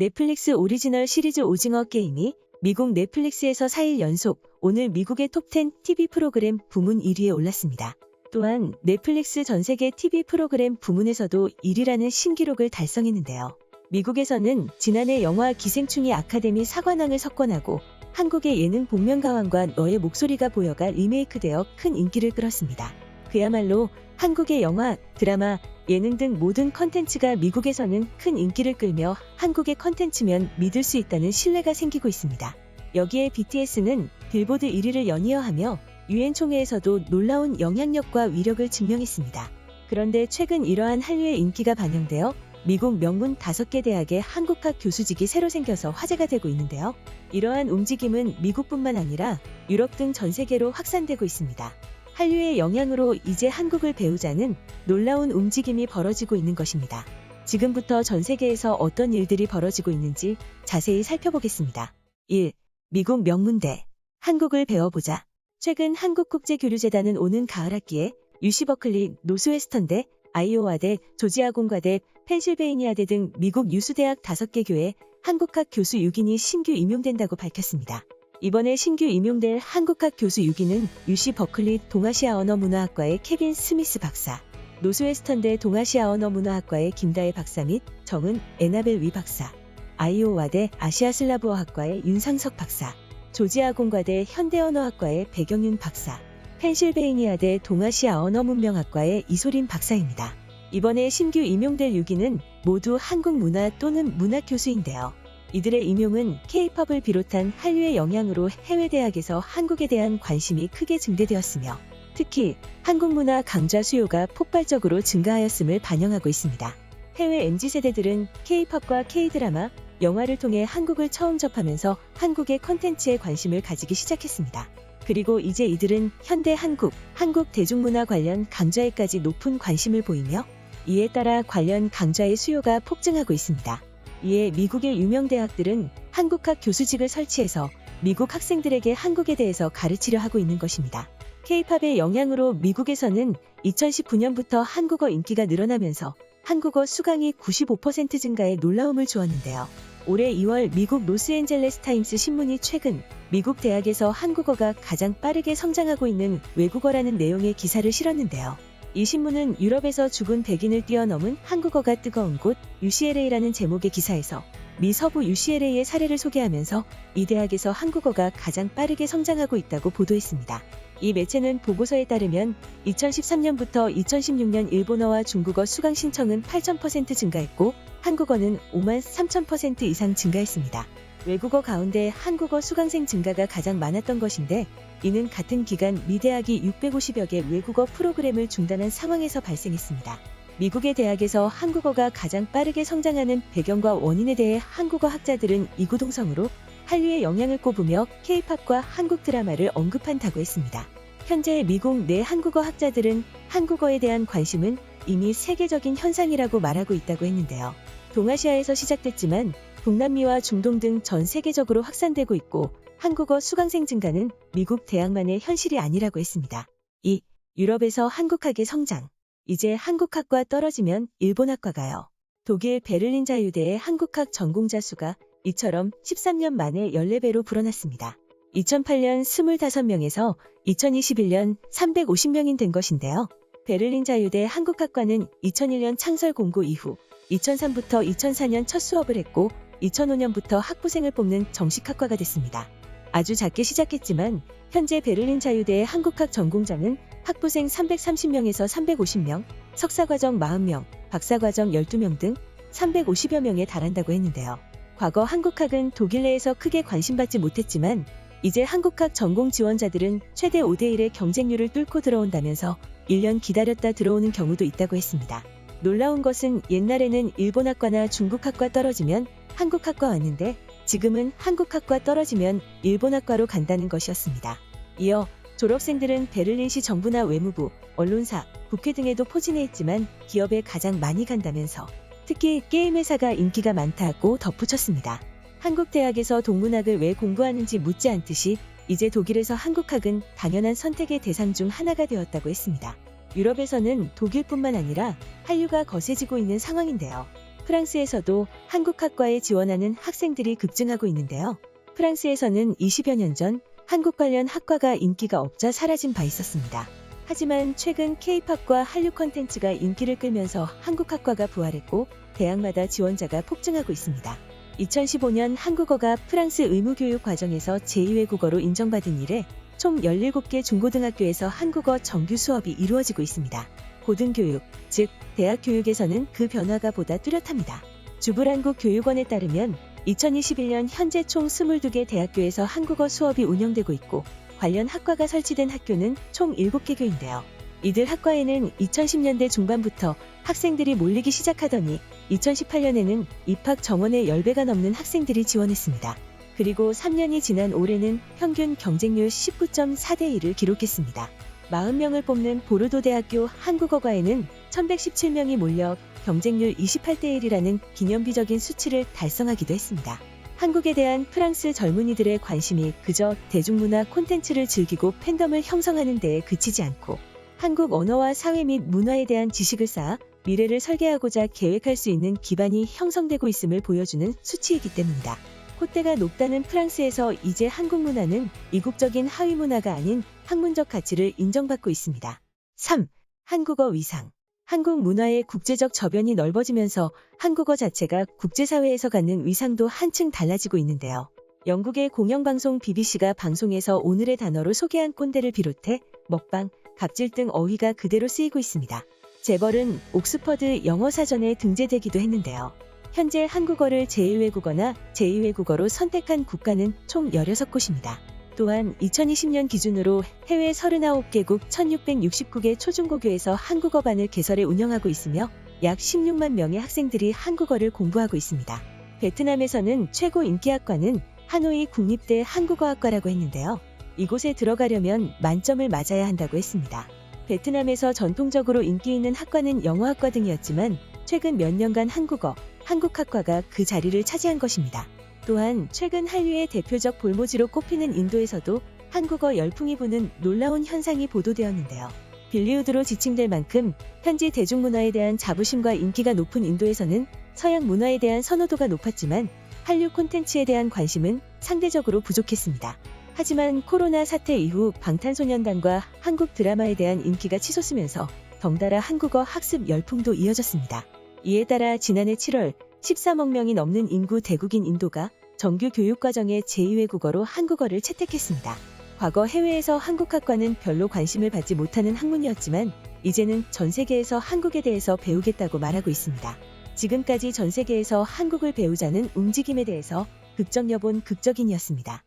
넷플릭스 오리지널 시리즈 오징어 게임이 미국 넷플릭스에서 4일 연속 오늘 미국의 톱10 TV 프로그램 부문 1위에 올랐습니다. 또한 넷플릭스 전세계 TV 프로그램 부문에서도 1위라는 신기록을 달성했는데요. 미국에서는 지난해 영화 기생충이 아카데미 사관왕을 석권하고 한국의 예능 복면가왕과 너의 목소리가 보여가 리메이크되어 큰 인기를 끌었습니다. 그야말로 한국의 영화, 드라마, 예능 등 모든 컨텐츠가 미국에서는 큰 인기를 끌며 한국의 컨텐츠면 믿을 수 있다는 신뢰가 생기고 있습니다. 여기에 BTS는 빌보드 1위를 연이어하며 유엔 총회에서도 놀라운 영향력과 위력을 증명했습니다. 그런데 최근 이러한 한류의 인기가 반영되어 미국 명문 5개 대학의 한국학 교수직이 새로 생겨서 화제가 되고 있는데요. 이러한 움직임은 미국뿐만 아니라 유럽 등 전 세계로 확산되고 있습니다. 한류의 영향으로 이제 한국을 배우자는 놀라운 움직임이 벌어지고 있는 것입니다. 지금부터 전 세계에서 어떤 일들이 벌어지고 있는지 자세히 살펴보겠습니다. 1. 미국 명문대. 한국을 배워보자. 최근 한국국제교류재단은 오는 가을 학기에 UC 버클리, 노스웨스턴대, 아이오와대, 조지아 공과대, 펜실베이니아대 등 미국 유수대학 5개 교에 한국학 교수 6인이 신규 임용된다고 밝혔습니다. 이번에 신규 임용될 한국학 교수 6인은 UC 버클리 동아시아 언어문화학과의 케빈 스미스 박사, 노스웨스턴대 동아시아 언어문화학과의 김다혜 박사 및 정은 에나벨 위 박사, 아이오와대 아시아슬라브어학과의 윤상석 박사, 조지아 공과대 현대언어학과의 배경윤 박사, 펜실베이니아대 동아시아 언어문명학과의 이소린 박사입니다. 이번에 신규 임용될 6인은 모두 한국 문화 또는 문학 교수인데요. 이들의 임용은 K-팝을 비롯한 한류의 영향으로 해외 대학에서 한국에 대한 관심이 크게 증대되었으며 특히 한국 문화 강좌 수요가 폭발적으로 증가하였음을 반영하고 있습니다. 해외 MZ세대들은 K-팝과 K-드라마, 영화를 통해 한국을 처음 접하면서 한국의 컨텐츠에 관심을 가지기 시작했습니다. 그리고 이제 이들은 현대 한국, 한국 대중문화 관련 강좌에까지 높은 관심을 보이며 이에 따라 관련 강좌의 수요가 폭증하고 있습니다. 이에 미국의 유명 대학들은 한국학 교수직을 설치해서 미국 학생들에게 한국에 대해서 가르치려 하고 있는 것입니다. K-팝의 영향으로 미국에서는 2019년부터 한국어 인기가 늘어나면서 한국어 수강이 95% 증가에 놀라움을 주었는데요. 올해 2월 미국 로스앤젤레스 타임스 신문이 최근 미국 대학에서 한국어가 가장 빠르게 성장하고 있는 외국어라는 내용의 기사를 실었는데요. 이 신문은 유럽에서 죽은 백인을 뛰어넘은 한국어가 뜨거운 곳 UCLA라는 제목의 기사에서 미 서부 UCLA의 사례를 소개하면서 이 대학에서 한국어가 가장 빠르게 성장하고 있다고 보도했습니다. 이 매체는 보고서에 따르면 2013년부터 2016년 일본어와 중국어 수강 신청은 8,000% 증가했고 한국어는 53,000% 이상 증가했습니다. 외국어 가운데 한국어 수강생 증가가 가장 많았던 것인데 이는 같은 기간 미 대학이 650여 개 외국어 프로그램을 중단한 상황에서 발생했습니다. 미국의 대학에서 한국어가 가장 빠르게 성장하는 배경과 원인에 대해 한국어 학자들은 이구동성으로 한류의 영향을 꼽으며 K-팝과 한국 드라마를 언급한다고 했습니다. 현재 미국 내 한국어 학자들은 한국어에 대한 관심은 이미 세계적인 현상이라고 말하고 있다고 했는데요. 동아시아에서 시작됐지만 북남미와 중동 등 전 세계적으로 확산되고 있고 한국어 수강생 증가는 미국 대학만의 현실이 아니라고 했습니다. 2. 유럽에서 한국학의 성장. 이제 한국학과 떨어지면 일본학과 가요. 독일 베를린 자유대의 한국학 전공자 수가 이처럼 13년 만에 14배로 불어났습니다. 2008년 25명에서 2021년 350명인 된 것인데요. 베를린 자유대 한국학과는 2001년 창설 공고 이후 2003부터 2004년 첫 수업을 했고 2005년부터 학부생을 뽑는 정식 학과가 됐습니다. 아주 작게 시작했지만 현재 베를린 자유대의 한국학 전공자는 학부생 330명에서 350명, 석사과정 40명, 박사과정 12명 등 350여 명에 달한다고 했는데요. 과거 한국학은 독일 내에서 크게 관심받지 못했지만 이제 한국학 전공 지원자들은 최대 5대1의 경쟁률을 뚫고 들어온다면서 1년 기다렸다 들어오는 경우도 있다고 했습니다. 놀라운 것은 옛날에는 일본학과나 중국학과 떨어지면 한국학과 왔는데 지금은 한국학과 떨어지면 일본학과로 간다는 것이었습니다. 이어 졸업생들은 베를린시 정부나 외무부, 언론사, 국회 등에도 포진해 있지만 기업에 가장 많이 간다면서 특히 게임 회사가 인기가 많다고 덧붙였습니다. 한국 대학에서 동문학을 왜 공부하는지 묻지 않듯이 이제 독일에서 한국학은 당연한 선택의 대상 중 하나가 되었다고 했습니다. 유럽에서는 독일뿐만 아니라 한류가 거세지고 있는 상황인데요. 프랑스에서도 한국학과에 지원하는 학생들이 급증하고 있는데요. 프랑스에서는 20여 년 전 한국 관련 학과가 인기가 없자 사라진 바 있었습니다. 하지만 최근 K-팝과 한류 콘텐츠가 인기를 끌면서 한국학과가 부활했고 대학마다 지원자가 폭증하고 있습니다. 2015년 한국어가 프랑스 의무교육 과정에서 제2외국어로 인정받은 이래 총 17개 중고등학교에서 한국어 정규 수업이 이루어지고 있습니다. 고등교육, 즉 대학 교육에서는 그 변화가 보다 뚜렷합니다. 주불한국교육원에 따르면 2021년 현재 총 22개 대학교에서 한국어 수업이 운영되고 있고 관련 학과가 설치된 학교는 총 7개교인데요. 이들 학과에는 2010년대 중반부터 학생들이 몰리기 시작하더니 2018년에는 입학 정원의 10배가 넘는 학생들이 지원했습니다. 그리고 3년이 지난 올해는 평균 경쟁률 19.4대 1을 기록했습니다. 40명을 뽑는 보르도 대학교 한국어과에는 1117명이 몰려 경쟁률 28대 1이라는 기념비적인 수치를 달성하기도 했습니다. 한국에 대한 프랑스 젊은이들의 관심이 그저 대중문화 콘텐츠를 즐기고 팬덤을 형성하는 데에 그치지 않고 한국 언어와 사회 및 문화에 대한 지식을 쌓아 미래를 설계하고자 계획할 수 있는 기반이 형성되고 있음을 보여주는 수치이기 때문이다. 콧대가 높다는 프랑스에서 이제 한국 문화는 이국적인 하위 문화가 아닌 학문적 가치를 인정받고 있습니다. 3. 한국어 위상. 한국 문화의 국제적 저변이 넓어지면서 한국어 자체가 국제사회에서 갖는 위상도 한층 달라지고 있는데요. 영국의 공영방송 BBC가 방송에서 오늘의 단어로 소개한 꼰대를 비롯해 먹방, 갑질 등 어휘가 그대로 쓰이고 있습니다. 재벌은 옥스퍼드 영어사전에 등재되기도 했는데요. 현재 한국어를 제1외국어나 제2외국어로 선택한 국가는 총 16곳입니다. 또한 2020년 기준으로 해외 39개국 1669개 초중고교에서 한국어반을 개설해 운영하고 있으며 약 16만 명의 학생들이 한국어를 공부하고 있습니다. 베트남에서는 최고 인기 학과는 하노이 국립대 한국어학과라고 했는데요. 이곳에 들어가려면 만점을 맞아야 한다고 했습니다. 베트남에서 전통적으로 인기 있는 학과는 영어학과 등이었지만 최근 몇 년간 한국학과가 그 자리를 차지한 것입니다. 또한 최근 한류의 대표적 볼모지로 꼽히는 인도에서도 한국어 열풍이 부는 놀라운 현상이 보도되었는데요. 빌리우드로 지칭될 만큼 현지 대중문화에 대한 자부심과 인기가 높은 인도에서는 서양 문화에 대한 선호도가 높았지만 한류 콘텐츠에 대한 관심은 상대적으로 부족했습니다. 하지만 코로나 사태 이후 방탄소년단과 한국 드라마에 대한 인기가 치솟으면서 덩달아 한국어 학습 열풍도 이어졌습니다. 이에 따라 지난해 7월 13억 명이 넘는 인구 대국인 인도가 정규 교육과정에 제2외국어로 한국어를 채택했습니다. 과거 해외에서 한국학과는 별로 관심을 받지 못하는 학문이었지만 이제는 전 세계에서 한국에 대해서 배우겠다고 말하고 있습니다. 지금까지 전 세계에서 한국을 배우자는 움직임에 대해서 극적 여본 극적인이었습니다.